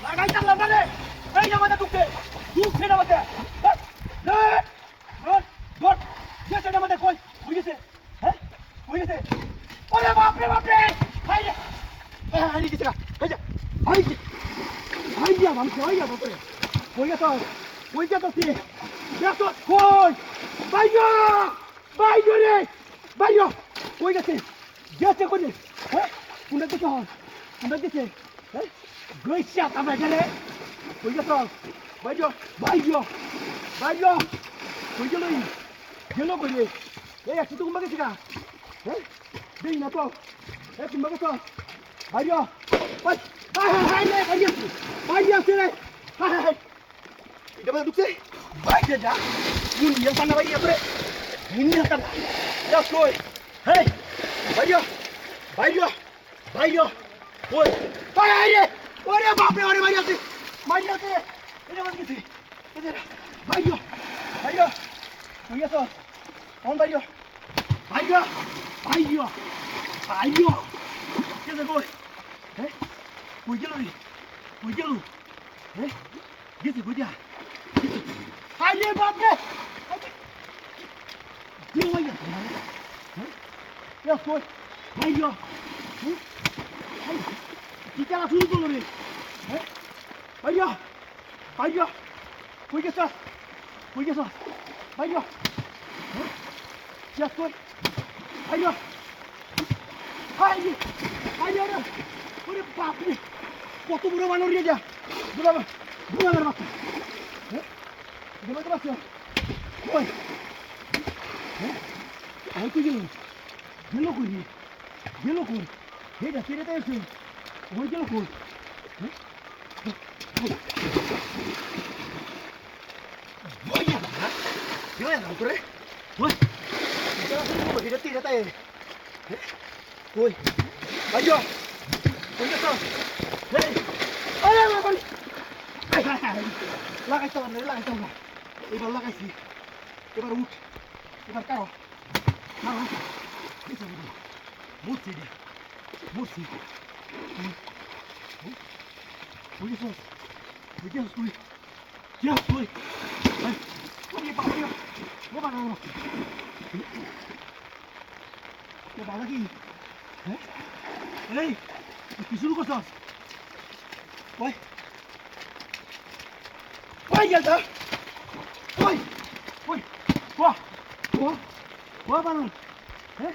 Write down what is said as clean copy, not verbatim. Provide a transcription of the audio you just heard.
লাগাই চাললাম না রে, এই না মাথা ঢুকছে না মাথা, ধর গেছে না মাথা, কই গেছে, হ্যাঁ কই গেছে, ওরে বাপরে বাপরে, হাই রে, হাই গেছে গা, হাই দিয়া মানুষ, হাই দিয়া বাপরে, কই গেছ তুই, গেছ কই, বাইর রে, কই গেছে কই, হ্যাঁ কোনটা গেছে, হ্যাঁ গইছা আমরা গেলে, কই গেছ, বাইর কই গেল, কই রে, এই একটু কুম্বা গেছে গা, হ্যাঁ দেই না তো, কুম্বা গেছ, বাইর হাই রে, বাইর আছে রে, হাই এটা মানে ঢুকছে, বাইরে যা, মুন্ডিয়া সামনে বাইরে করে, মুন্ডিয়া সামনে, যা কই, হেই, বাইরে, কই, বাইরে, ওরে বাপরে, ওরে বাইরে আছে, এটা মানে গেছে, বাইরে, কই গেছ, কোন বাইরে, কেসে কই, হ্যাঁ, কই গেল রে, হ্যাঁ, গেছে কই দিয়া, হাইরে বাপরে, কি হইয়া, হ্যাঁ, এস কই, বাইরে, হ্যাঁ, কি খেলা শুরু করলো রে, হ্যাঁ, বাইরে, কই গেছ, বাইরে, হ্যাঁ, এস কই, বাইরে, হাইরে, ওরে বাপরে, কত বড় মানুষ রে যা, বুড়াবার বাচ্চা, হ্যাঁ, বুড়াবার বাচ্চা, কই, হ্যাঁ, আর কই গেল কই, হেটা সেটা এসে, ওই গেল কই, হ্যাঁ, বইয়া না, কেউ না করে, ওই, এটা শুরু করবো, এটা তীরে তাই, হ্যাঁ, কই, বাইরে, কই গেছ, হেই, আরে বাবারে, লাগাইতে না, এবার লাগাইছি, এবার উঠ, এবার কারো, মুছি, কই গেছ, কই, ওরে বাপরে, ও বাবা, ও বাবা কি, হ্যাঁ, এই, কি শুরু করছস, কই গেল, কই, বাবা, হ্যাঁ,